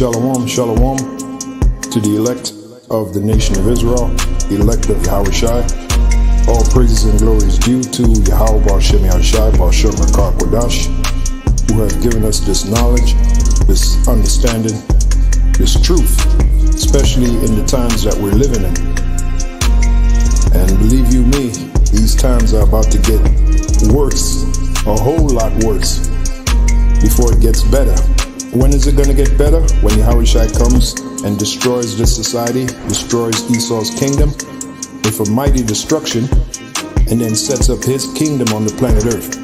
Shalom, shalom to the elect of the nation of Israel, the elect of Yahushai. All praises and glory is due to Yahweh Ba'Shem Yahushai, Ba'Shem Rakah Kodash, who have given us this knowledge, this understanding, this truth, especially in the times that we're living in. And believe you me, these times are about to get worse, a whole lot worse, before it gets better. When is it going to get better? When Yahushai comes and destroys this society, destroys Esau's kingdom with a mighty destruction, and then sets up his kingdom on the planet Earth.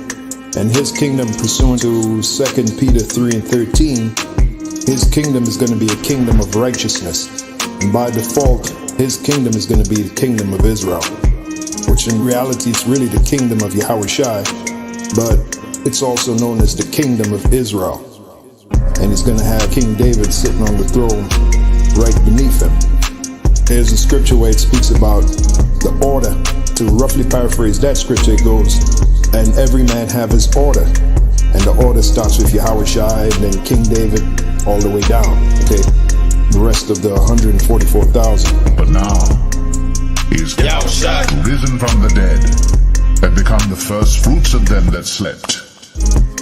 And his kingdom, pursuant to 2 Peter 3 and 13, his kingdom is going to be a kingdom of righteousness. And by default, his kingdom is going to be the kingdom of Israel, which in reality is really the kingdom of Yahushai, but it's also known as the kingdom of Israel. And he's going to have King David sitting on the throne right beneath him. There's a scripture where it speaks about the order. To roughly paraphrase that scripture, it goes, and every man have his order. And the order starts with Yahushai and then King David all the way down. Okay, the rest of the 144,000. But now he is risen from the dead and become the first fruits of them that slept.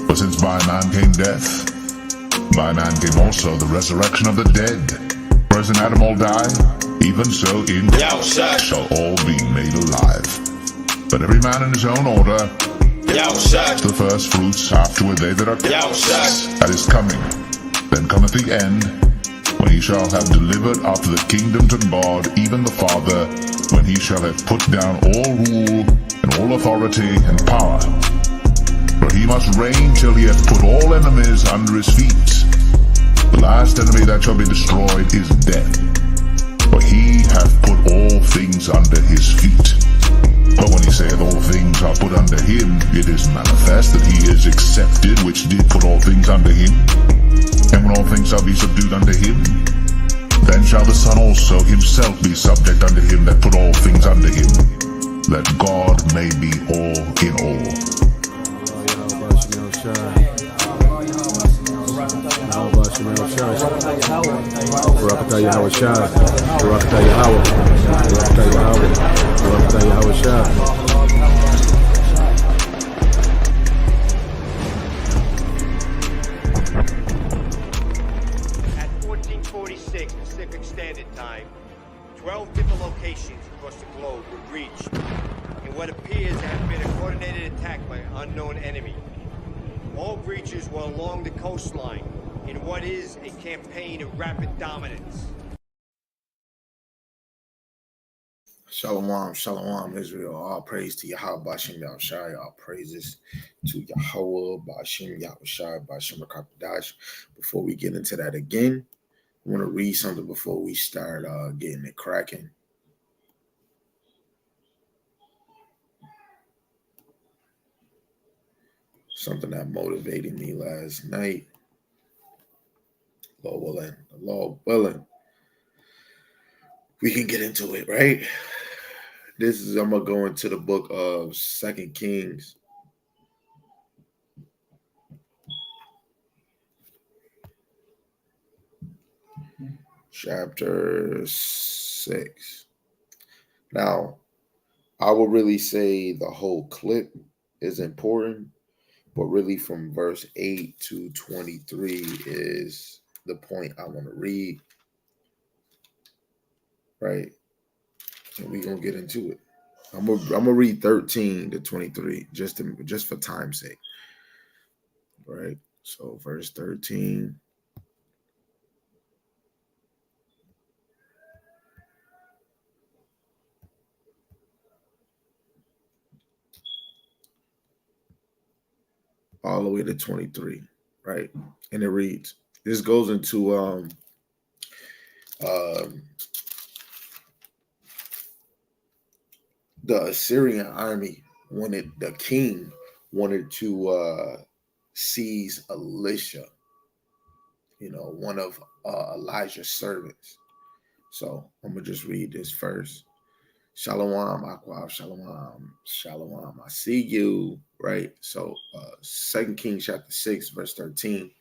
For since by man came death, by man came also the resurrection of the dead. For as in Adam all die, even so in Christ shall all be made alive. But every man in his own order, the first fruits, afterward they that are Christ. At his coming, then cometh the end, when he shall have delivered up the kingdom to God, even the Father, when he shall have put down all rule and all authority and power. For he must reign till he hath put all enemies under his feet. The last enemy that shall be destroyed is death. For he hath put all things under his feet. But when he saith all things are put under him, it is manifest that he is accepted which did put all things under him. And when all things shall be subdued unto him, then shall the Son also himself be subject unto him that put all things under him, that God may be all in all. At 1446 Pacific Standard Time, 12 different locations across the globe were breached in what appears to have been a coordinated attack by an unknown enemy. All breaches were along the coastline in what is a campaign of rapid dominance. Shalom, shalom, Israel. All praise to Yahweh Ba'Shem Yahushai. All praises to Yahweh Ba'Shem Yahushai, Ba'Shem Rakah Kodash. Before we get into that again, I want to read something before we start getting it cracking. Something that motivated me last night. Lord willing, we can get into it, right? I'm gonna go into the book of 2 Kings. Chapter 6. Now, I will really say the whole clip is important, but really from verse 8 to 23 is the point I want to read, right? And we're gonna get into it. I'm gonna read 13 to 23 just for time's sake. Right. So verse 13. All the way to 23, right? And it reads, this goes into the Assyrian army the king wanted to seize Elisha, one of Elijah's servants. So I'm gonna just read this first. Shalom, Aqua, Shalom, Shalom. I see you, right? So 2 Kings chapter 6, verse 13.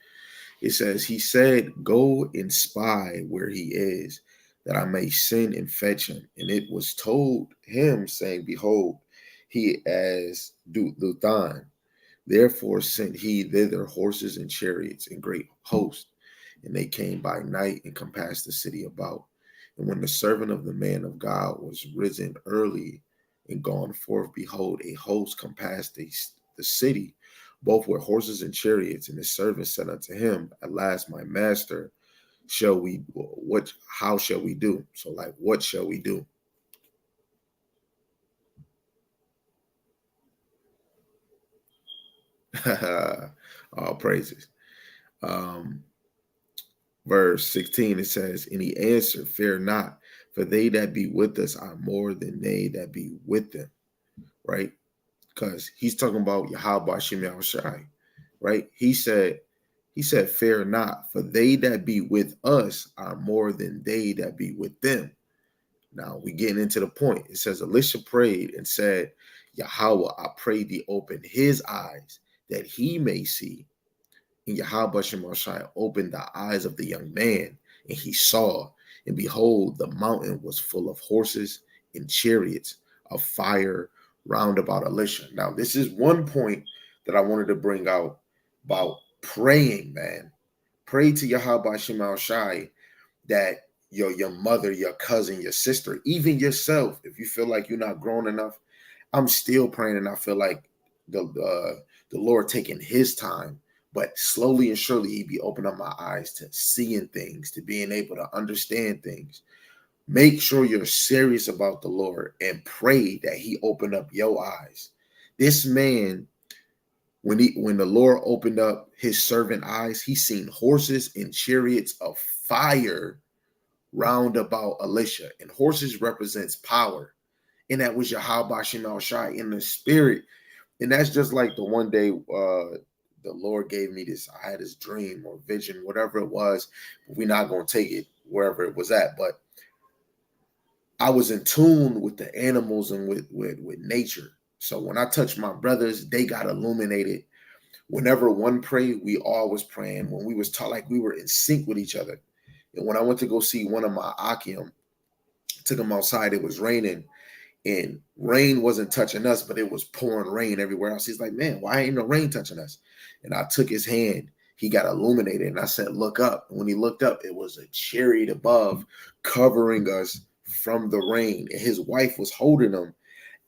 It says, he said, go and spy where he is, that I may send and fetch him. And it was told him, saying, behold, he as Dothan. Therefore sent he thither horses and chariots and great host. And they came by night and compassed the city about. And when the servant of the man of God was risen early and gone forth, behold, a host compassed the city, both with horses and chariots. And the servant said unto him, at last, my master, how shall we do? So, like, what shall we do? All praises. Verse 16, it says, and he answered, fear not, for they that be with us are more than they that be with them. Right? Because he's talking about Yahweh Shem Shai, right? He said, fear not, for they that be with us are more than they that be with them. Now we getting into the point. It says, Elisha prayed and said, Yahweh, I pray thee open his eyes that he may see. And Yahweh Shemashai opened the eyes of the young man, and he saw, and behold, the mountain was full of horses and chariots of fire round about Elisha. Now, this is one point that I wanted to bring out about praying, man. Pray to Yahweh Shemashai that your mother, your cousin, your sister, even yourself, if you feel like you're not grown enough, I'm still praying, and I feel like the Lord taking his time, but slowly and surely he be opening up my eyes to seeing things, to being able to understand things. Make sure you're serious about the Lord and pray that he open up your eyes. This man, when the Lord opened up his servant eyes, he seen horses and chariots of fire round about Elisha. And horses represents power. And that was Yahweh Shem Shai in the spirit. And that's just like the one day the Lord gave me this. I had this dream or vision, whatever it was. We're not going to take it wherever it was at. But I was in tune with the animals and with nature. So when I touched my brothers, they got illuminated. Whenever one prayed, we all was praying. When we was taught, like we were in sync with each other. And when I went to go see one of my Akim, took him outside, it was raining. And rain wasn't touching us, but it was pouring rain everywhere else. He's like, man, why ain't no rain touching us? And I took his hand. He got illuminated. And I said, look up. And when he looked up, it was a chariot above covering us from the rain. And his wife was holding him.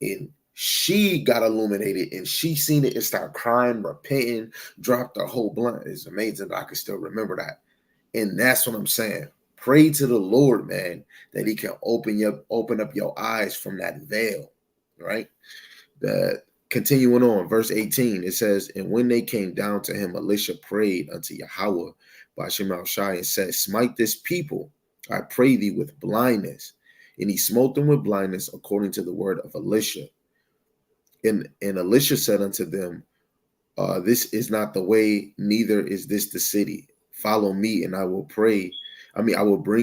And she got illuminated. And she seen it and started crying, repenting, dropped her whole blunt. It's amazing that I can still remember that. And that's what I'm saying. Pray to the Lord, man, that he can open up your eyes from that veil, right? Continuing on, verse 18, it says, and when they came down to him, Elisha prayed unto Yahweh by Shem Shai and said, smite this people, I pray thee, with blindness. And he smote them with blindness according to the word of Elisha. And Elisha said unto them, this is not the way, neither is this the city. Follow me, and I will bring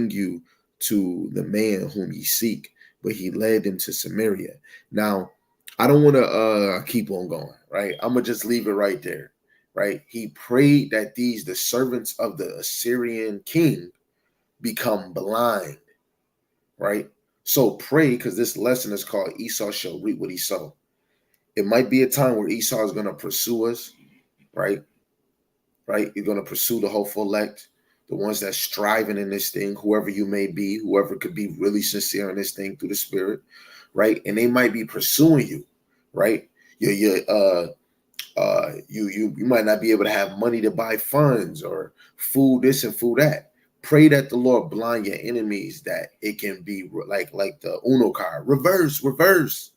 you to the man whom ye seek. But he led them to Samaria. Now, I don't want to keep on going, right? I'm going to just leave it right there, right? He prayed that the servants of the Assyrian king become blind, right? So pray, because this lesson is called Esau shall reap what he sow. It might be a time where Esau is going to pursue us, right? Right? You're going to pursue the hopeful elect, the ones that's striving in this thing, whoever you may be, whoever could be really sincere in this thing through the spirit, right? And they might be pursuing you, right? You might not be able to have money to buy funds or food this and food that. Pray that the Lord blind your enemies, that it can be like the Uno card, reverse,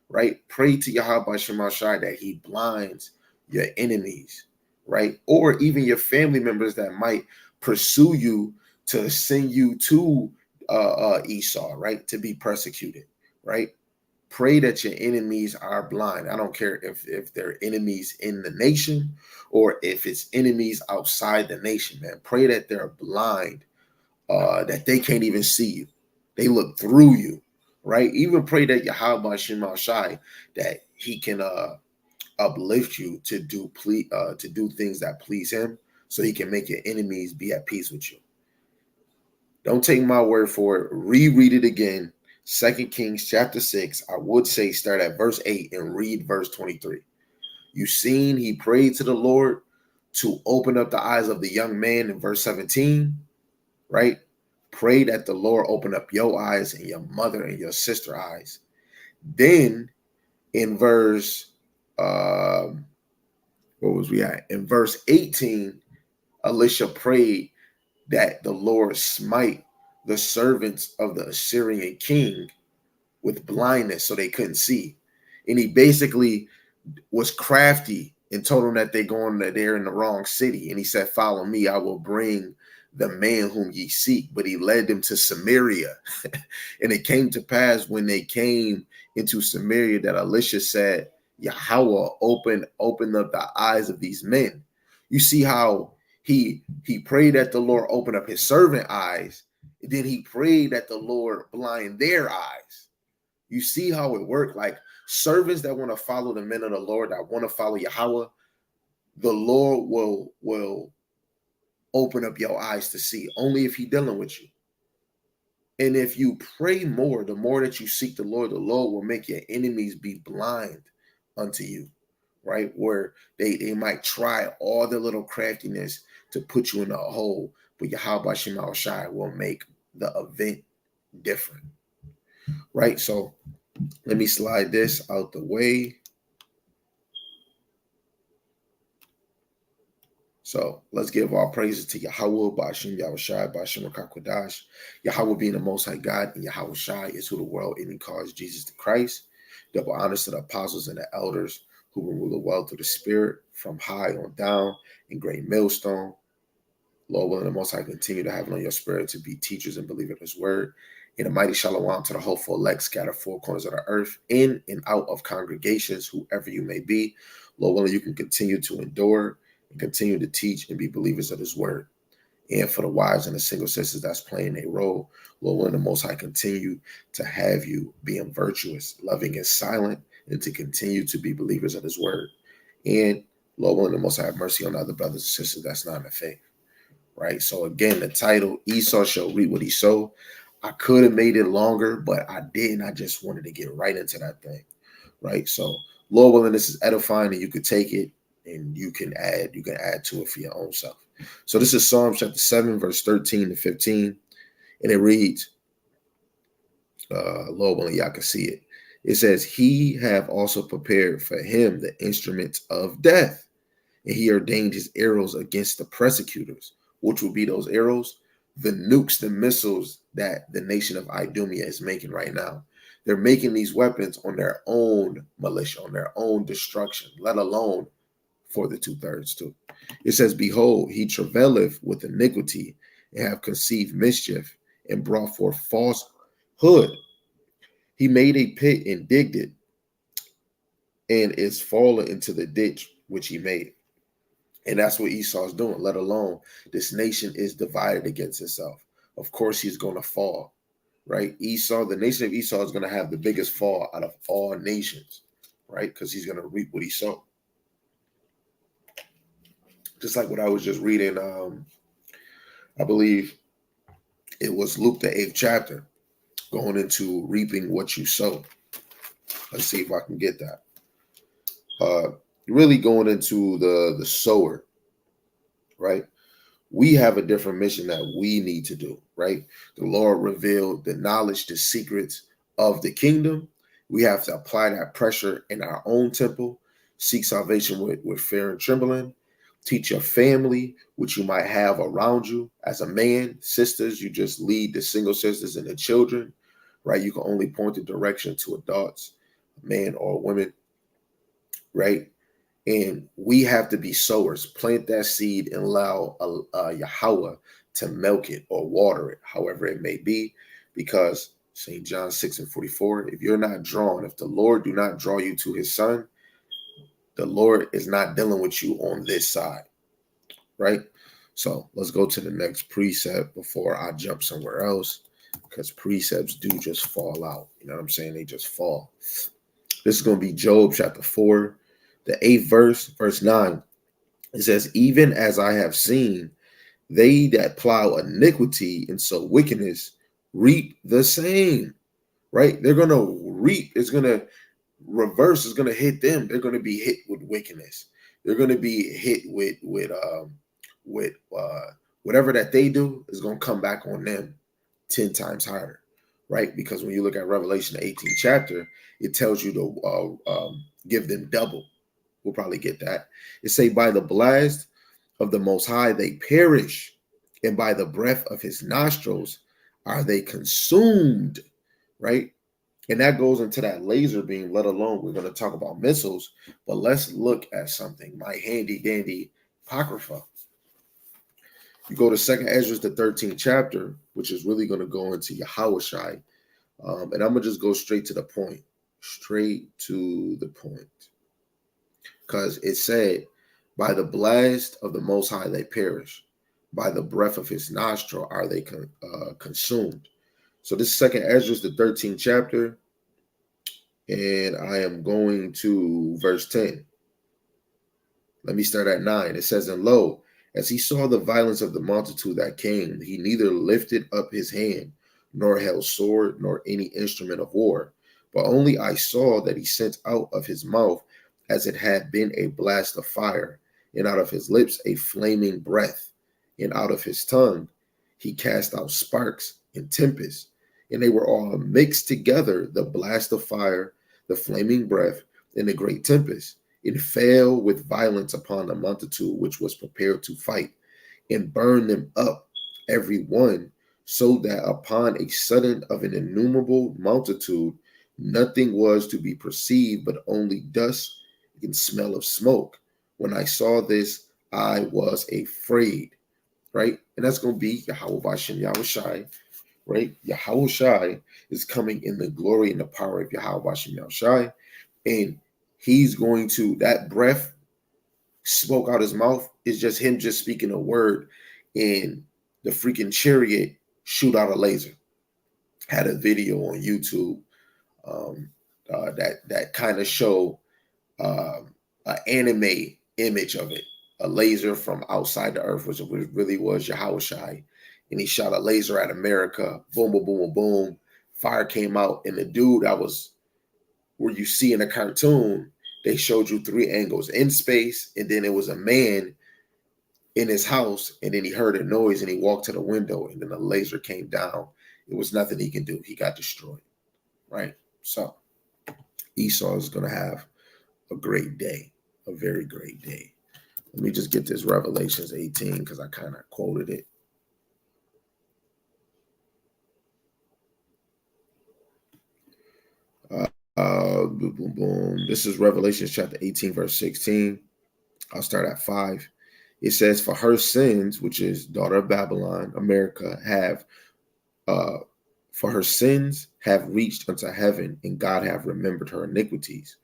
right? Pray to Yahweh Shema Shai that he blinds your enemies, right? Or even your family members that might pursue you to send you to Esau, right? To be persecuted, right? Pray that your enemies are blind. I don't care if they're enemies in the nation or if it's enemies outside the nation, man. Pray that they're blind, that they can't even see you. They look through you, right? Even pray that Yahweh Shema Shai, that he can uplift you to do things that please him, so he can make your enemies be at peace with you. Don't take my word for it. Reread it again. 2 Kings chapter 6. I would say start at verse 8 and read verse 23. You seen he prayed to the Lord to open up the eyes of the young man in verse 17, right? Pray that the Lord open up your eyes and your mother and your sister eyes. Then in verse, where was we at? In verse 18, Elisha prayed that the Lord smite the servants of the Assyrian king with blindness so they couldn't see. And he basically was crafty and told them that they're in the wrong city. And he said, follow me, I will bring the man whom ye seek. But he led them to Samaria. And it came to pass when they came into Samaria that Elisha said, Yahweh, open up the eyes of these men. You see how he prayed that the Lord open up his servant eyes. Then he prayed that the Lord blind their eyes. You see how it worked? Like servants that want to follow the men of the Lord, that want to follow Yahweh, the Lord will open up your eyes to see, only if he's dealing with you. And if you pray more, the more that you seek the Lord will make your enemies be blind unto you, right? Where they might try all their little craftiness to put you in a hole, but Yahweh Shema Shai will make the event different, right? So let me slide this out the way. So let's give our praises to Yahweh, Ba'ashem Yahushai, Ba'ashem Rakakwadash. Yahweh being the Most High God, and Yahweh Shai is who the world even calls Jesus the Christ. Double honors to the apostles and the elders who will rule the world through the Spirit from high on down in great millstone. Lord willing, the Most High continue to have it on your spirit to be teachers and believe in His word. In a mighty shalom to the hopeful elect scattered four corners of the earth, in and out of congregations, whoever you may be. Lord willing, you can continue to endure and continue to teach and be believers of His word. And for the wives and the single sisters that's playing a role, Lord willing, the Most High continue to have you being virtuous, loving and silent, and to continue to be believers of His word. And Lord willing, the Most High have mercy on other brothers and sisters that's not in the faith. Right. So again, the title, Esau shall reap what he sowed. I could have made it longer, but I didn't. I just wanted to get right into that thing. Right. So Lord willing, this is edifying, and you could take it and you can add to it for your own self. So this is Psalm chapter 7, verse 13 to 15. And it reads, Lord willing, y'all can see it. It says, he have also prepared for him the instruments of death, and he ordained his arrows against the persecutors. Which will be those arrows, the nukes, the missiles that the nation of Idumea is making right now. They're making these weapons on their own militia, on their own destruction, let alone for the 2/3 too. It says, behold, he travaileth with iniquity and have conceived mischief and brought forth falsehood. He made a pit and digged it and is fallen into the ditch which he made. And that's what Esau's doing, let alone this nation is divided against itself. Of course, he's going to fall, right? Esau, the nation of Esau is going to have the biggest fall out of all nations, right? Because he's going to reap what he sowed. Just like what I was just reading, I believe it was Luke, the 8th chapter, going into reaping what you sow. Let's see if I can get that. Really going into the sower, right? We have a different mission that we need to do, right? The Lord revealed the knowledge, the secrets of the kingdom. We have to apply that pressure in our own temple, seek salvation with fear and trembling, teach your family, which you might have around you. As a man, sisters, you just lead the single sisters and the children, right? You can only point the direction to adults, men or women, right? And we have to be sowers, plant that seed and allow Yahweh to milk it or water it, however it may be, because St. John 6:44, if you're not drawn, if the Lord do not draw you to his son, the Lord is not dealing with you on this side, right? So let's go to the next precept before I jump somewhere else, because precepts do just fall out. You know what I'm saying? They just fall. This is going to be Job chapter 4. The 8th verse, verse 9, It says, even as I have seen, they that plow iniquity and sow wickedness reap the same. Right? They're going to reap. It's going to reverse. Is going to hit them. They're going to be hit with wickedness. They're going to be hit with whatever that they do is going to come back on them 10 times harder. Right? Because when you look at Revelation, the 18th chapter, it tells you to give them double. We'll probably get that. It say, by the blast of the Most High they perish, and by the breath of his nostrils are they consumed. Right? And that goes into that laser beam, let alone we're going to talk about missiles. But let's look at something, my handy dandy Apocrypha. You go to 2nd Ezra, the 13th chapter, which is really going to go into Yahushai. And I'm going to just go straight to the point. Straight to the point. Because it said, by the blast of the Most High they perish. By the breath of his nostril are they consumed. So this 2nd Ezra, the 13th chapter. And I am going to verse 10. Let me start at 9. It says, and lo, as he saw the violence of the multitude that came, he neither lifted up his hand, nor held sword, nor any instrument of war. But only I saw that he sent out of his mouth as it had been a blast of fire, and out of his lips a flaming breath, and out of his tongue he cast out sparks and tempests, and they were all mixed together, the blast of fire, the flaming breath, and the great tempest. It fell with violence upon the multitude which was prepared to fight, and burned them up, every one, so that upon a sudden of an innumerable multitude, nothing was to be perceived but only dust and smell of smoke. When I saw this, I was afraid. Right? And that's going to be Yahweh Bashem Yahushai. Right? Yahushai is coming in the glory and the power of Yahweh Bashem Yahushai. And he's going to, that breath spoke out his mouth is just him just speaking a word, and the freaking chariot shoot out a laser. Had a video on YouTube that kind of show an anime image of it, a laser from outside the earth, which really was Yahushai. And he shot a laser at America. Boom, boom, boom, boom, boom. Fire came out, and the dude that was where you see in a cartoon, they showed you 3 angles in space, and then it was a man in his house, and then he heard a noise, and he walked to the window, and then the laser came down. It was nothing he can do. He got destroyed, right? So Esau is going to have a great day, a very great day. Let me just get this Revelations 18 because I kind of quoted it. Boom, boom, boom. This is Revelation chapter 18, verse 16. I'll start at 5. It says, for her sins, which is daughter of Babylon, America, for her sins have reached unto heaven, and God have remembered her iniquities.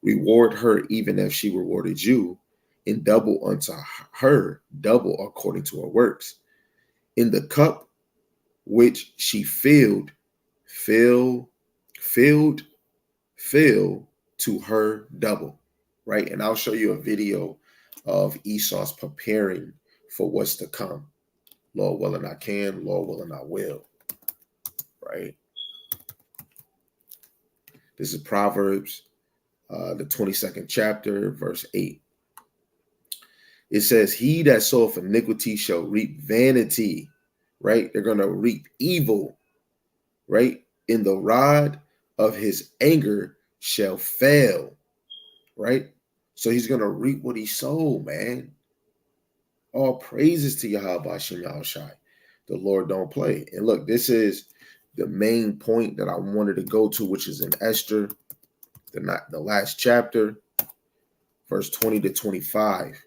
Reward her even as she rewarded you, and double unto her, double according to her works. In the cup which she filled to her double, right? And I'll show you a video of Esau's preparing for what's to come. Lord willing, I can. Lord willing, I will, right? This is Proverbs, the 22nd chapter, verse 8. It says, he that soweth iniquity shall reap vanity, right? They're going to reap evil, right? In the rod of his anger shall fail, right? So he's going to reap what he sowed, man. All praises to Yahweh Bashem Yahushai. The Lord don't play. And look, this is the main point that I wanted to go to, which is in Esther, the last chapter, verse 20 to 25.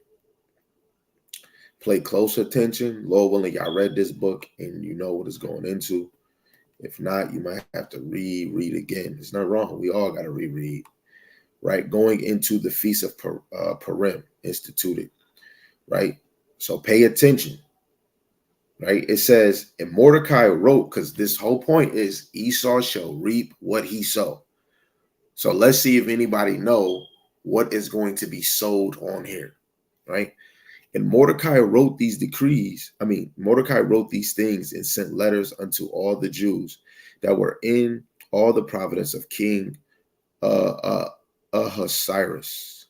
Play close attention. Lord willing, y'all read this book and you know what it's going into. If not, you might have to reread again. It's not wrong. We all got to reread, right? Going into the Feast of Purim instituted, right? So pay attention, right? It says, and Mordecai wrote, because this whole point is Esau shall reap what he sowed. So let's see if anybody know what is going to be sold on here, right? And Mordecai wrote these decrees. Mordecai wrote these things and sent letters unto all the Jews that were in all the province of King Ahasuerus.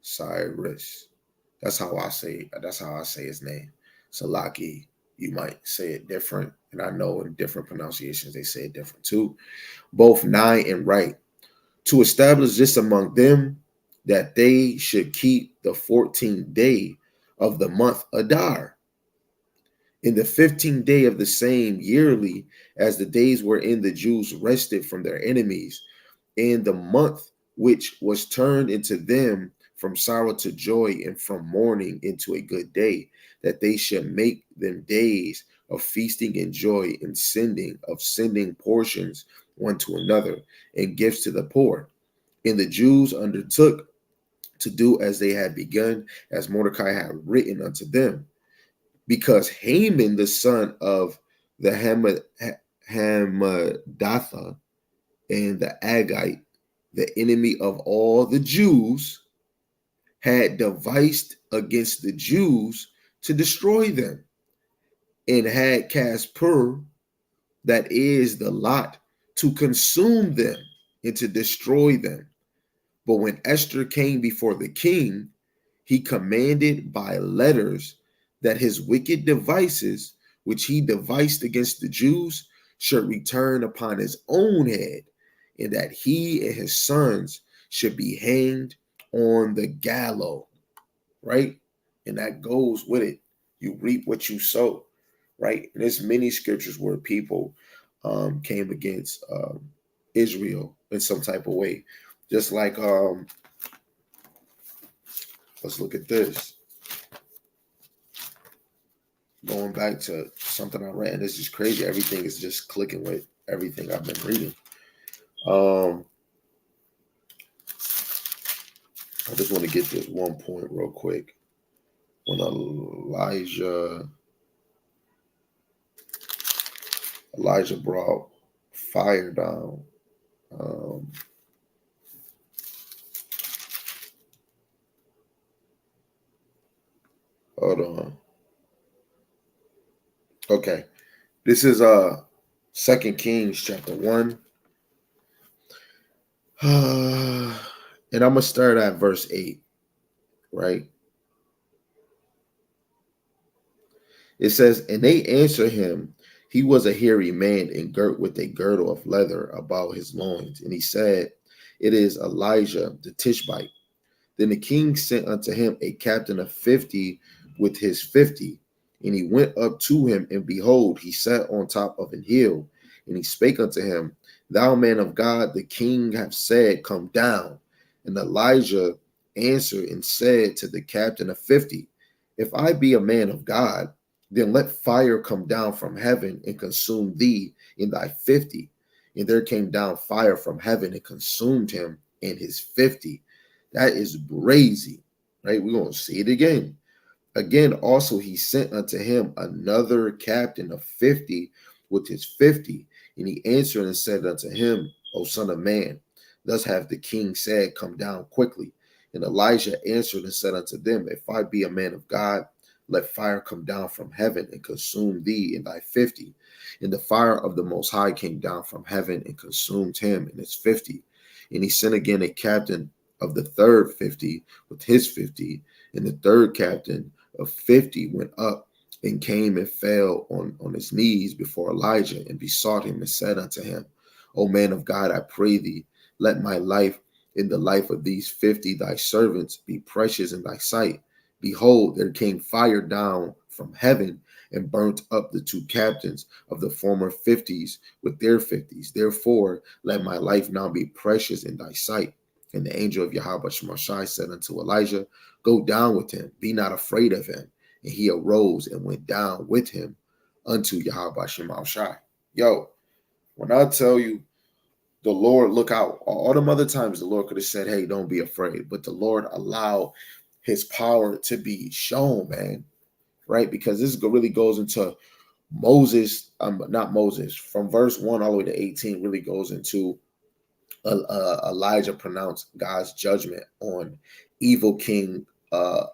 Cyrus. That's how I say his name. Salaki. You might say it different, and I know in different pronunciations they say it different too. Both nigh and right, to establish this among them, that they should keep the 14th day of the month Adar, in the 15th day of the same yearly, as the days wherein the Jews rested from their enemies, and the month which was turned into them from sorrow to joy, and from mourning into a good day, that they should make them days of feasting and joy, and sending portions one to another, and gifts to the poor. And the Jews undertook to do as they had begun, as Mordecai had written unto them, because Haman, the son of the Hammedatha, and the Agite, the enemy of all the Jews, had devised against the Jews to destroy them, and had cast pur, that is the lot, to consume them and to destroy them. But when Esther came before the king, he commanded by letters that his wicked devices, which he devised against the Jews, should return upon his own head, and that he and his sons should be hanged on the gallows, right? And that goes with it. You reap what you sow, right? And there's many scriptures where people came against Israel in some type of way. Just like, let's look at this. Going back to something I read, and this is crazy. Everything is just clicking with everything I've been reading. I just want to get this one point real quick. When Elijah brought fire down. Hold on. Okay. This is 2 Kings chapter 1. And I'm going to start at verse 8, right? It says, and they answer him, he was a hairy man and girt with a girdle of leather about his loins. And he said, it is Elijah the Tishbite. Then the king sent unto him a captain of 50 with his 50. And he went up to him, and behold, he sat on top of an hill. And he spake unto him, thou man of God, the king hath said, come down. And Elijah answered and said to the captain of 50, if I be a man of God, then let fire come down from heaven and consume thee in thy 50. And there came down fire from heaven and consumed him in his 50. That is crazy, right? We're going to see it again. Again, also he sent unto him another captain of 50 with his 50. And he answered and said unto him, O son of man, thus hath the king said, come down quickly. And Elijah answered and said unto them, if I be a man of God, let fire come down from heaven and consume thee in thy 50. And the fire of the Most High came down from heaven and consumed him in his 50. And he sent again a captain of the third 50 with his 50. And the third captain of 50 went up and came and fell on his knees before Elijah and besought him and said unto him, O man of God, I pray thee, let my life and the life of these 50 thy servants be precious in thy sight. Behold, there came fire down from heaven and burnt up the two captains of the former 50s with their 50s. Therefore, let my life now be precious in thy sight. And the angel of Yahweh Shemashai said unto Elijah, go down with him, be not afraid of him. And he arose and went down with him unto Yahweh Shemashai. Yo, when I tell you, the Lord, look out. All them other times the Lord could have said, hey, don't be afraid. But the Lord allowed his power to be shown, man, right? Because this really goes into Moses, not Moses, from verse 1 all the way to 18 really goes into Elijah pronounced God's judgment on evil king uh,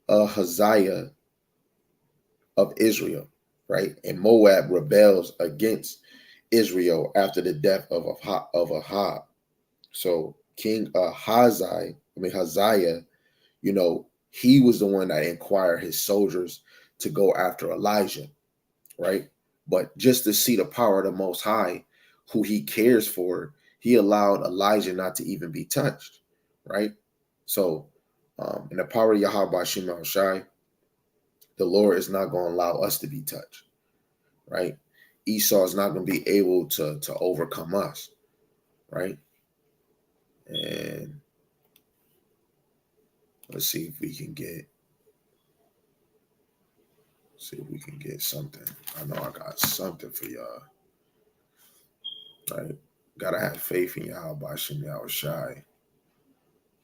Ahaziah of Israel, right? And Moab rebels against Israel after the death of Ahab. So King Haziah, he was the one that inquired his soldiers to go after Elijah, right? But just to see the power of the Most High, who he cares for, he allowed Elijah not to even be touched, right? So, in the power of Yahweh Shem Shai, the Lord is not going to allow us to be touched, right? Esau is not going to be able to overcome us, right? And let's see if we can get something. I know I got something for y'all, right? Gotta have faith in Yahweh by Shem Shai.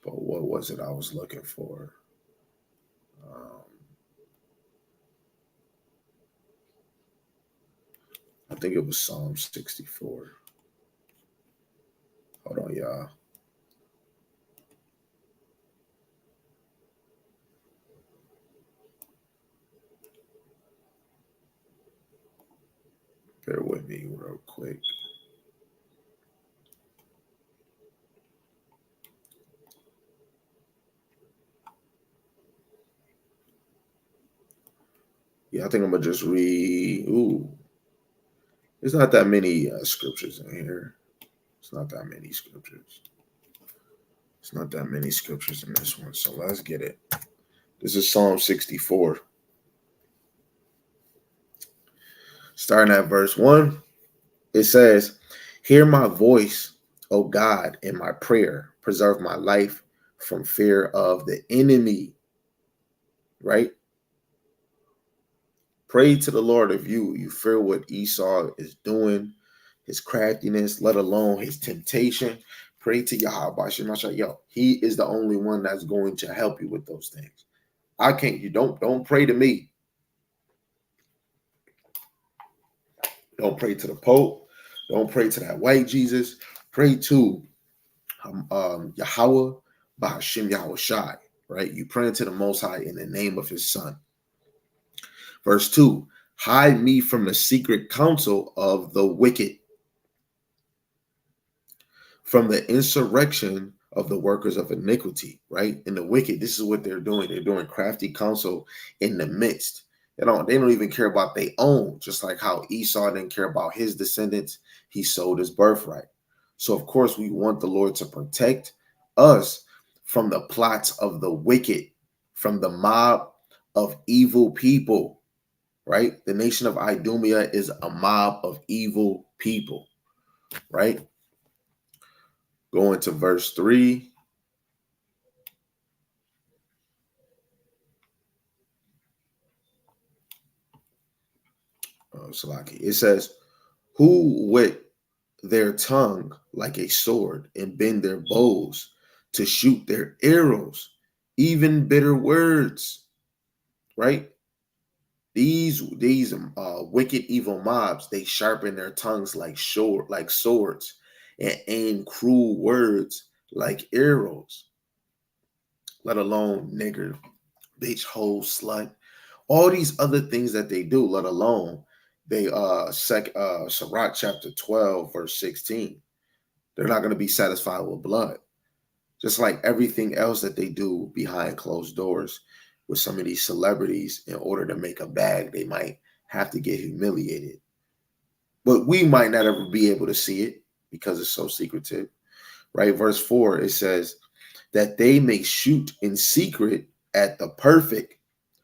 But what was it I was looking for? I think it was Psalm 64. Hold on, y'all. Bear with me real quick. Yeah, I think I'm gonna just read. Ooh, there's not that many scriptures in here. It's not that many scriptures. It's not that many scriptures in this one. So let's get it. This is Psalm 64. Starting at verse 1, it says, "Hear my voice, O God, in my prayer. Preserve my life from fear of the enemy." Right? Pray to the Lord if you fear what Esau is doing, his craftiness, let alone his temptation. Pray to Yahweh. Yo, he is the only one that's going to help you with those things. I can't. You don't pray to me. Don't pray to the Pope. Don't pray to that white Jesus. Pray to Yahweh Bahashim Yahweh Shai. Right? You pray to the Most High in the name of His Son. Verse 2, hide me from the secret counsel of the wicked, from the insurrection of the workers of iniquity, right? And the wicked, this is what they're doing. They're doing crafty counsel in the midst. They don't even care about their own, just like how Esau didn't care about his descendants. He sold his birthright. So, of course, we want the Lord to protect us from the plots of the wicked, from the mob of evil people. Right? The nation of Idumea is a mob of evil people, right? Going to verse 3. Salaki. It says, who with their tongue like a sword and bend their bows to shoot their arrows, even bitter words, right? These wicked evil mobs, they sharpen their tongues like swords and aim cruel words like arrows, let alone nigger, bitch, hoe, slut, all these other things that they do, let alone they Sirach chapter 12, verse 16. They're not going to be satisfied with blood. Just like everything else that they do behind closed doors with some of these celebrities, in order to make a bag, they might have to get humiliated. But we might not ever be able to see it because it's so secretive, right? Verse 4, it says that they may shoot in secret at the perfect.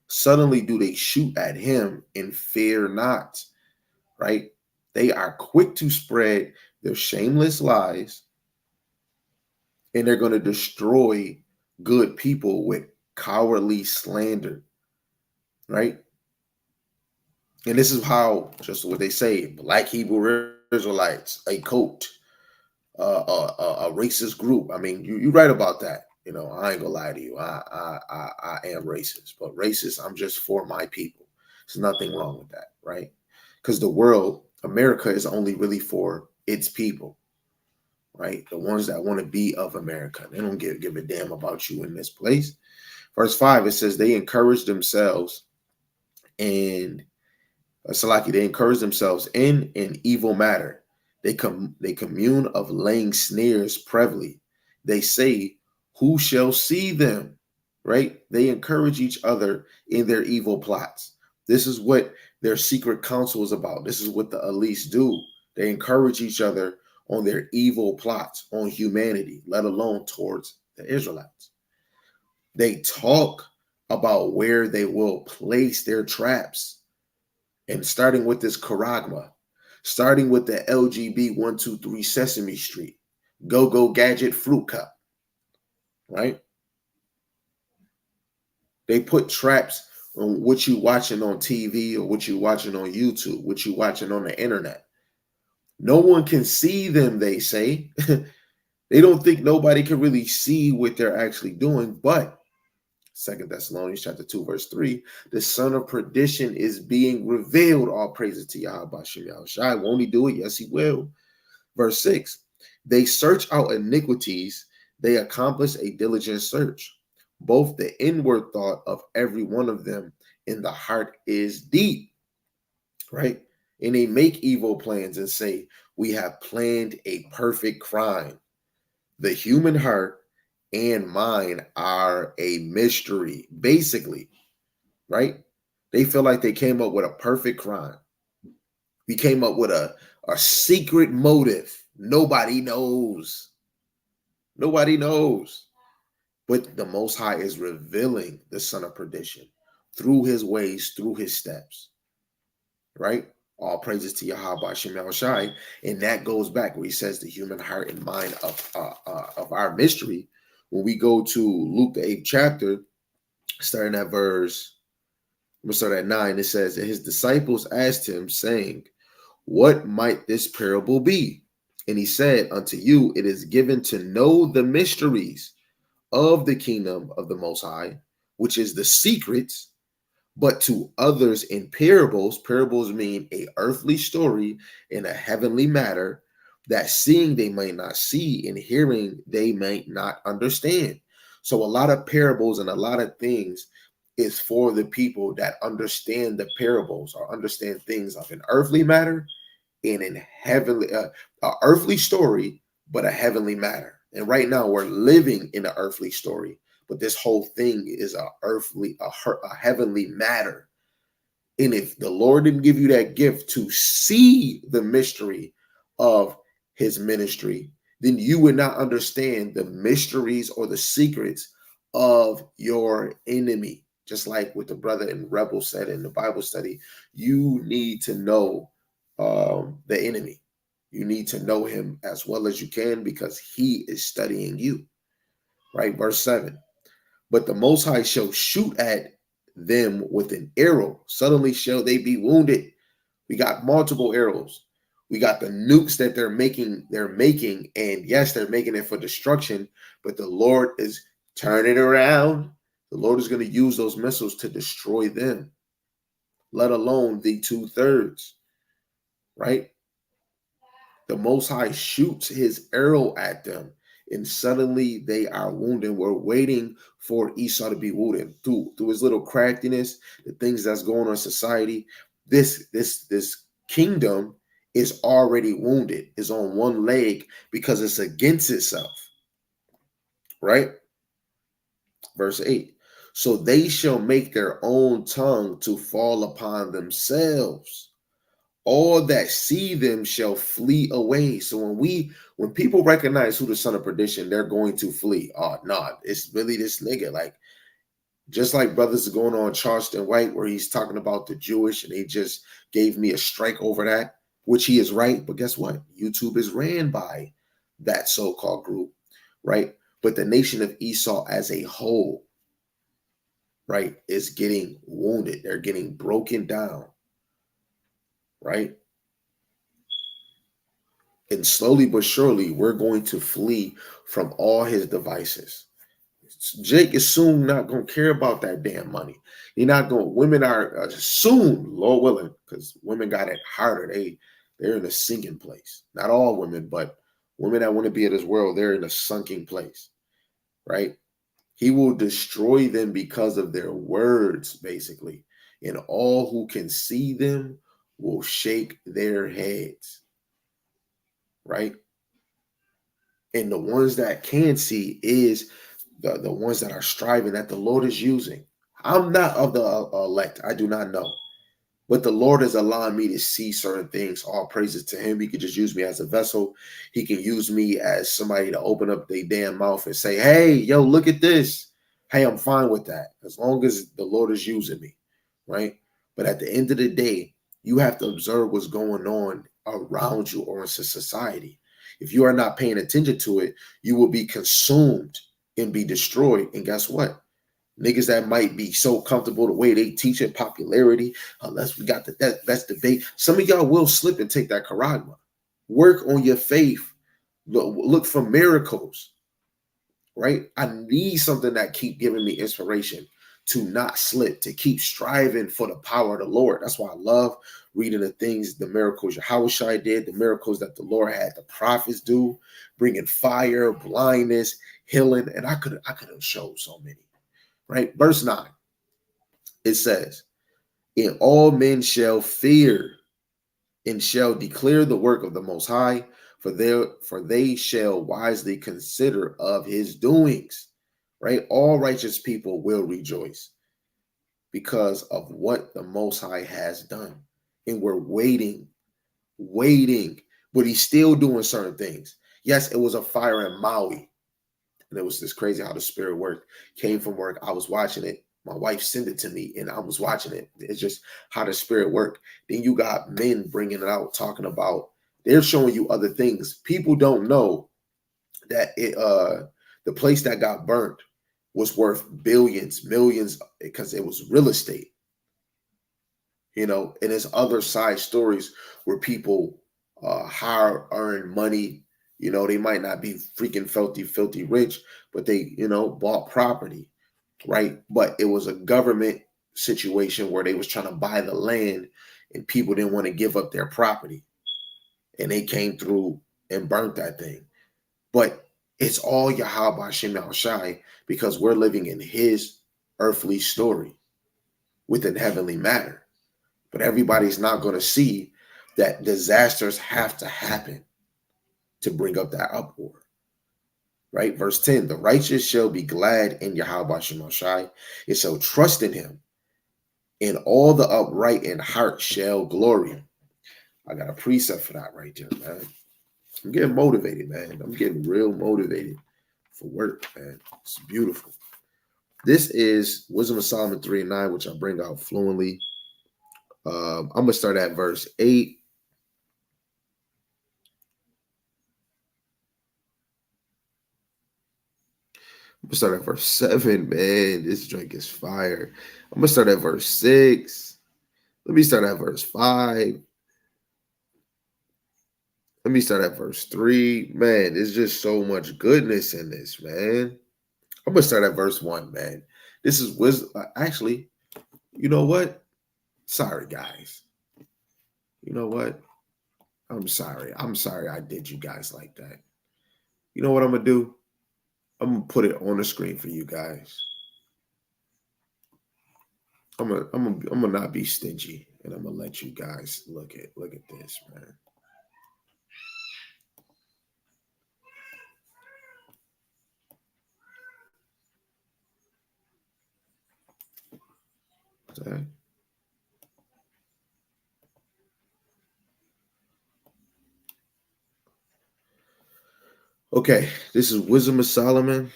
Suddenly do they shoot at him and fear not, right? They are quick to spread their shameless lies, and they're going to destroy good people with cowardly slander, right? And this is how, just what they say, Black Hebrew Israelites, a cult, a racist group. I mean, you right about that. I ain't gonna lie to you. I am racist, but racist, I'm just for my people. There's nothing wrong with that, right? Because the world, America, is only really for its people, right? The ones that want to be of America. They don't give a damn about you in this place. Verse 5, it says they encourage themselves and Salaki, they encourage themselves in an evil matter. They commune of laying snares privily. They say, who shall see them? Right? They encourage each other in their evil plots. This is what their secret council is about. This is what the elites do. They encourage each other on their evil plots on humanity, let alone towards the Israelites. They talk about where they will place their traps. And starting with this charagma, starting with the LGB 123 Sesame Street, Go Gadget Fruit Cup, right? They put traps on what you watching on TV or what you watching on YouTube, what you watching on the internet. No one can see them, they say. They don't think nobody can really see what they're actually doing, but 2 Thessalonians chapter 2, verse 3, the son of perdition is being revealed. All praises to Yahweh Shem Yahushai. Won't he do it? Yes, he will. Verse 6, they search out iniquities. They accomplish a diligent search. Both the inward thought of every one of them in the heart is deep, right? And they make evil plans and say, we have planned a perfect crime. The human heart and mind are a mystery, basically, right? They feel like they came up with a perfect crime. We came up with a secret motive. Nobody knows. Nobody knows. But the Most High is revealing the son of perdition through his ways, through his steps, right? All praises to Yahweh Shem Shai. And that goes back where he says the human heart and mind of our mystery. When we go to Luke, the 8th chapter, starting at verse, we'll start at 9, it says, and his disciples asked him, saying, what might this parable be? And he said, unto you it is given to know the mysteries of the kingdom of the Most High, which is the secrets, but to others in parables. Parables mean a earthly story in a heavenly matter, that seeing they may not see and hearing they may not understand. So a lot of parables and a lot of things is for the people that understand the parables or understand things of an earthly matter and in heavenly, earthly story, but a heavenly matter. And right now we're living in an earthly story, but this whole thing is a heavenly matter. And if the Lord didn't give you that gift to see the mystery of his ministry, then you would not understand the mysteries or the secrets of your enemy. Just like what the brother in Rebel said in the Bible study, you need to know the enemy. You need to know him as well as you can because he is studying you. Right? Verse 7. But the Most High shall shoot at them with an arrow. Suddenly shall they be wounded. We got multiple arrows. We got the nukes that they're making, and yes, they're making it for destruction, but the Lord is turning around. The Lord is going to use those missiles to destroy them, let alone the 2/3, right? The Most High shoots his arrow at them, and suddenly they are wounded. We're waiting for Esau to be wounded through his little craftiness, the things that's going on in society. This kingdom is already wounded, is on one leg because it's against itself, right? Verse 8. So they shall make their own tongue to fall upon themselves. All that see them shall flee away. So when people recognize who the son of perdition, they're going to flee. Oh, no, it's really this nigga. Like, just like brothers are going on Charleston White, where he's talking about the Jewish, and they just gave me a strike over that, which he is right. But guess what? YouTube is ran by that so-called group, right? But the nation of Esau as a whole, right, is getting wounded. They're getting broken down, right? And slowly but surely, we're going to flee from all his devices. Jake is soon not going to care about that damn money. You're not going. Women are soon, Lord willing, because women got it harder. They're in a sinking place. Not all women, but Women that want to be of this world, they're in a sunken place, right? He will destroy them because of their words, basically. And all who can see them will shake their heads, right? And the ones that can see is the ones that are striving, that the Lord is using. I'm not of the elect. I do not know. But the Lord is allowing me to see certain things. All praises to him. He could just use me as a vessel. He can use me as somebody to open up their damn mouth and say, hey, yo, look at this. Hey, I'm fine with that. As long as the Lord is using me, right? But at the end of the day, you have to observe what's going on around you or in society. If you are not paying attention to it, you will be consumed and be destroyed. And guess what? Niggas that might be so comfortable the way they teach it, popularity, unless we got the best debate. Some of y'all will slip and take that charagma. Work on your faith. Look for miracles, right? I need something that keep giving me inspiration to not slip, to keep striving for the power of the Lord. That's why I love reading the things, the miracles Yahushua did, the miracles that the Lord had the prophets do, bringing fire, blindness, healing, and I could have showed so many. Right? Verse 9, it says, and all men shall fear and shall declare the work of the Most High, for they shall wisely consider of his doings. Right? All righteous people will rejoice because of what the Most High has done. And we're waiting, but he's still doing certain things. Yes, it was a fire in Maui. And it was just crazy how the spirit worked. Came from work. I was watching it. My wife sent it to me and I was watching it. It's just how the spirit worked. Then you got men bringing it out, talking about, they're showing you other things. People don't know that the place that got burnt was worth billions, millions, because it was real estate. You know, and there's other side stories where people earn money. You know, they might not be freaking filthy rich, but they, bought property, right? But it was a government situation where they was trying to buy the land and people didn't want to give up their property. And they came through and burnt that thing. But it's all Yahweh Shem Shai because we're living in his earthly story within heavenly matter. But everybody's not going to see that disasters have to happen to bring up that uproar. Right? Verse 10, the righteous shall be glad in Yahweh Shem Shai, and shall trust in him, and all the upright in heart shall glory. I got a precept for that right there, man. I'm getting motivated, man. I'm getting real motivated for work, man. It's beautiful. This is Wisdom of Solomon 3:9, which I bring out fluently. I'm going to start at verse 8. I'm going to start at verse 7, man. This drink is fire. I'm going to start at verse 6. Let me start at verse 5. Let me start at verse 3. Man, there's just so much goodness in this, man. I'm going to start at verse 1, man. This is wisdom. Actually, you know what? Sorry, guys. You know what? I'm sorry. I did you guys like that. You know what I'm going to do? I'm going to put it on the screen for you guys. I'm gonna not be stingy, and I'm gonna let you guys look at this, man. Okay. Okay, this is Wisdom of Solomon,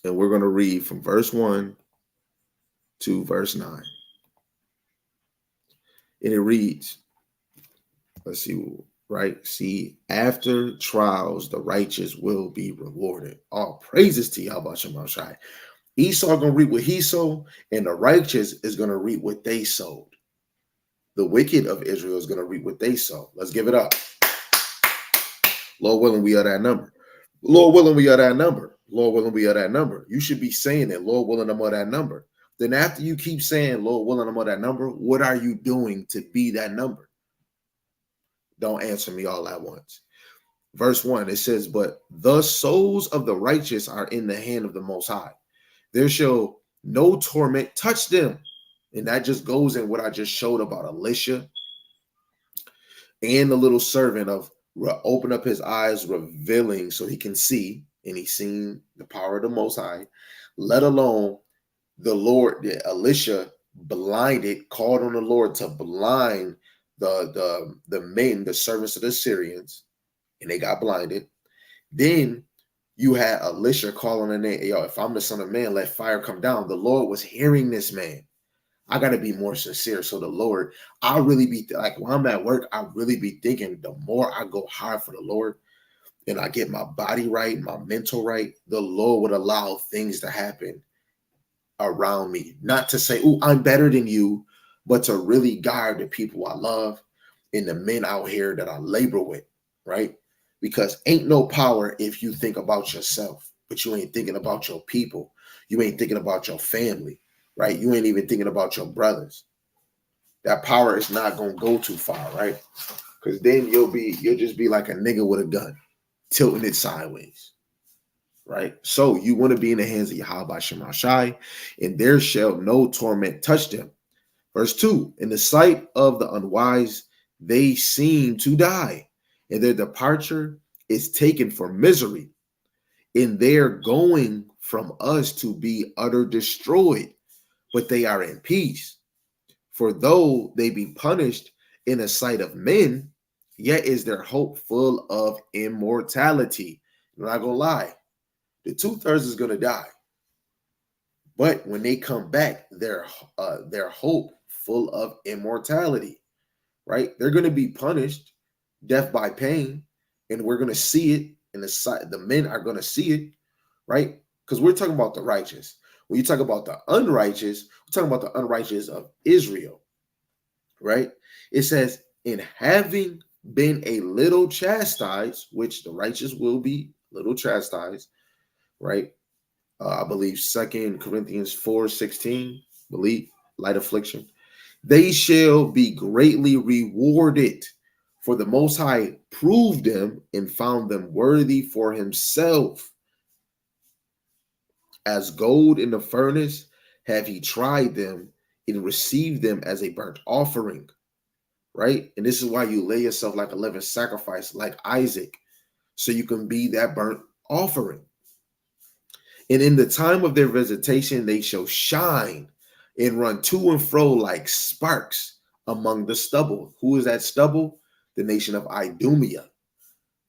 and we're going to read from verse 1 to verse 9. And it reads, let's see, right? See, after trials, the righteous will be rewarded. All praises to Yahweh Shem Shai. Esau going to reap what he sowed, and the righteous is going to reap what they sowed. The wicked of Israel is going to reap what they sowed. Let's give it up. Lord willing, we are that number. Lord willing, we are that number. Lord willing, we are that number. You should be saying that, Lord willing, I'm of that number. Then after you keep saying, Lord willing, I'm of that number, what are you doing to be that number? Don't answer me all at once. Verse 1, it says, but the souls of the righteous are in the hand of the Most High. There shall no torment touch them. And that just goes in what I just showed about Elisha and the little servant of open up his eyes, revealing so he can see, and he's seen the power of the Most High, let alone the Lord, Elisha blinded, called on the Lord to blind the men, the servants of the Syrians, and they got blinded. Then you had Elisha calling the name, yo, if I'm the Son of Man, let fire come down. The Lord was hearing this man. I got to be more sincere. So the Lord, I'll really be like, when I'm at work, I really be thinking the more I go hard for the Lord and I get my body right, my mental right, the Lord would allow things to happen around me. Not to say, oh, I'm better than you, but to really guard the people I love and the men out here that I labor with, right? Because ain't no power if you think about yourself, but you ain't thinking about your people. You ain't thinking about your family, right? You ain't even thinking about your brothers. That power is not going to go too far, right? Because then you'll just be like a nigga with a gun, tilting it sideways, right? So you want to be in the hands of Yahweh Shemashai, and there shall no torment touch them. Verse 2, in the sight of the unwise, they seem to die, and their departure is taken for misery, and they're going from us to be utter destroyed, but they are in peace. For though they be punished in the sight of men, yet is their hope full of immortality. I'm not gonna lie, the 2/3 is gonna die, but when they come back, their hope full of immortality, right? They're gonna be punished, death by pain, and we're gonna see it in the sight. The men are gonna see it, right? Because we're talking about the righteous. When you talk about the unrighteous, we're talking about the unrighteous of Israel, right? It says, in having been a little chastised, which the righteous will be little chastised, right? I believe 2 Corinthians 4:16, believe, light affliction. They shall be greatly rewarded, for the Most High proved them and found them worthy for himself. As gold in the furnace have he tried them and received them as a burnt offering, right? And this is why you lay yourself like a living sacrifice, like Isaac, so you can be that burnt offering. And in the time of their visitation, they shall shine and run to and fro like sparks among the stubble. Who is that stubble? The nation of Idumea,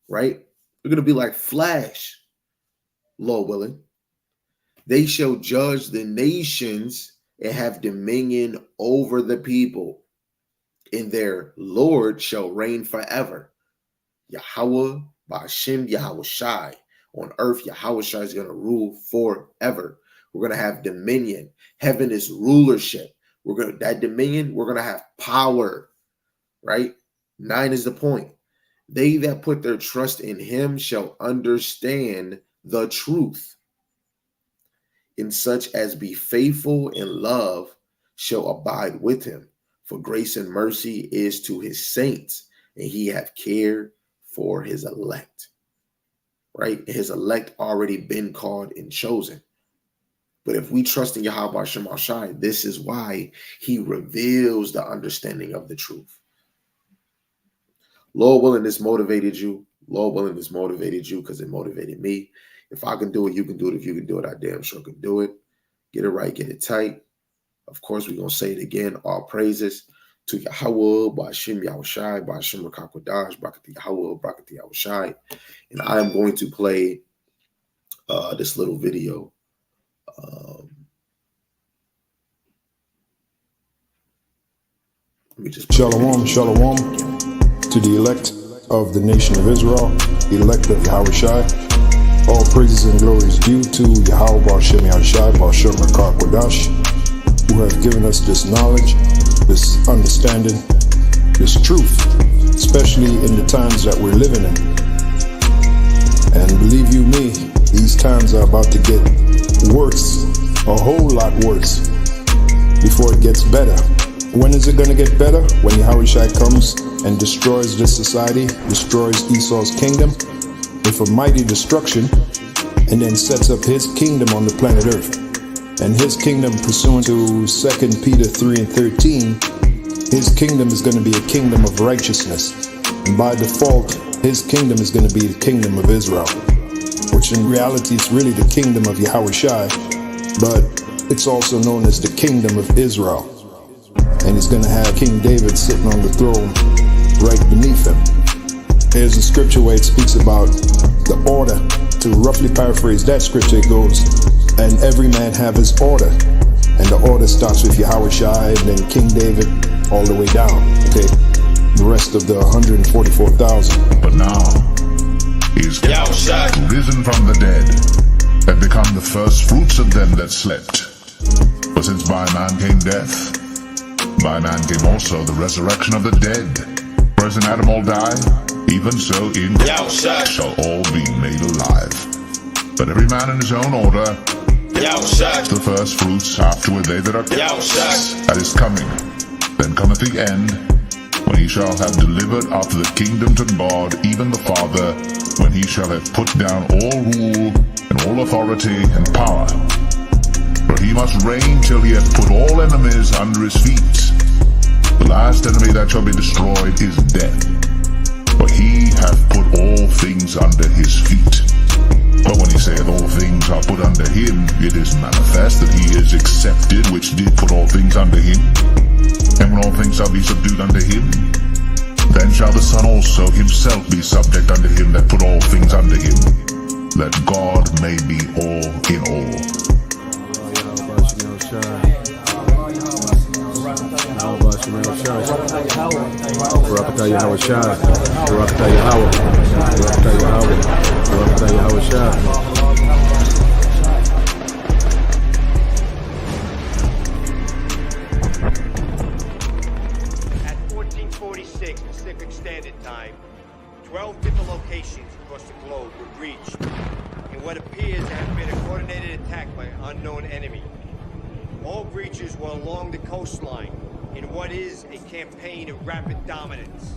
right? They're going to be like flash, Lord willing. They shall judge the nations and have dominion over the people, and their Lord shall reign forever. Yahweh, Ba'ashem Yahweh Shai. On earth, Yahweh Shai is going to rule forever. We're going to have dominion. Heaven is rulership. That dominion, we're going to have power, right? 9 is the point. They that put their trust in him shall understand the truth. And such as be faithful and love shall abide with him. For grace and mercy is to his saints, and he hath cared for his elect. Right? His elect already been called and chosen. But if we trust in Yahweh Shemashai, this is why he reveals the understanding of the truth. Lord willing, this motivated you. Lord willing, this motivated you because it motivated me. If I can do it, you can do it. If you can do it, I damn sure can do it. Get it right, get it tight. Of course, we're going to say it again. All praises to Yahweh, Ba'ashem Yahweh Shai, Ba'ashem Rakakwadash, Brakati Yahweh, Brakati Yahweh Shai. And I am going to play this little video. Let me just Shalom, shalom to the elect of the nation of Israel, elect of Yahweh Shai. All praises and glories due to Yahweh Ba'ashem Yahweh Shai, Ba'ashem Rakakwadash, who have given us this knowledge, this understanding, this truth, especially in the times that we're living in. And believe you me, these times are about to get worse, a whole lot worse, before it gets better. When is it going to get better? When Yahushua comes and destroys this society, destroys Esau's kingdom with a mighty destruction, and then sets up his kingdom on the planet Earth. And his kingdom, pursuant to 2 Peter 3 and 13, his kingdom is going to be a kingdom of righteousness. And by default, his kingdom is going to be the kingdom of Israel, which in reality is really the kingdom of Yahushua, but it's also known as the kingdom of Israel. And he's going to have King David sitting on the throne right beneath him. There's a scripture where it speaks about the order. To roughly paraphrase that scripture, it goes, and every man have his order. And the order starts with Yahushua and then King David all the way down. Okay, the rest of the 144,000. But now he is risen from the dead, and become the first fruits of them that slept. For since by man came death, by man came also the resurrection of the dead. For as in Adam all die, even so in shall all be made alive. But every man in his own order, the first fruits, afterward they that are at his coming. Then cometh the end, when he shall have delivered up the kingdom to God, even the Father, when he shall have put down all rule and all authority and power. For he must reign till he hath put all enemies under his feet. The last enemy that shall be destroyed is death, for he hath put all things under his feet. But when he saith all things are put under him, it is manifest that he is accepted which did put all things under him. And when all things shall be subdued unto him, then shall the Son also himself be subject unto him that put all things under him, that God may be all in all. At 1446 Pacific Standard Time, 12 different locations across the globe were breached in what appears to have been a coordinated attack by an unknown enemy. All breaches were along the coastline in what is a campaign of rapid dominance.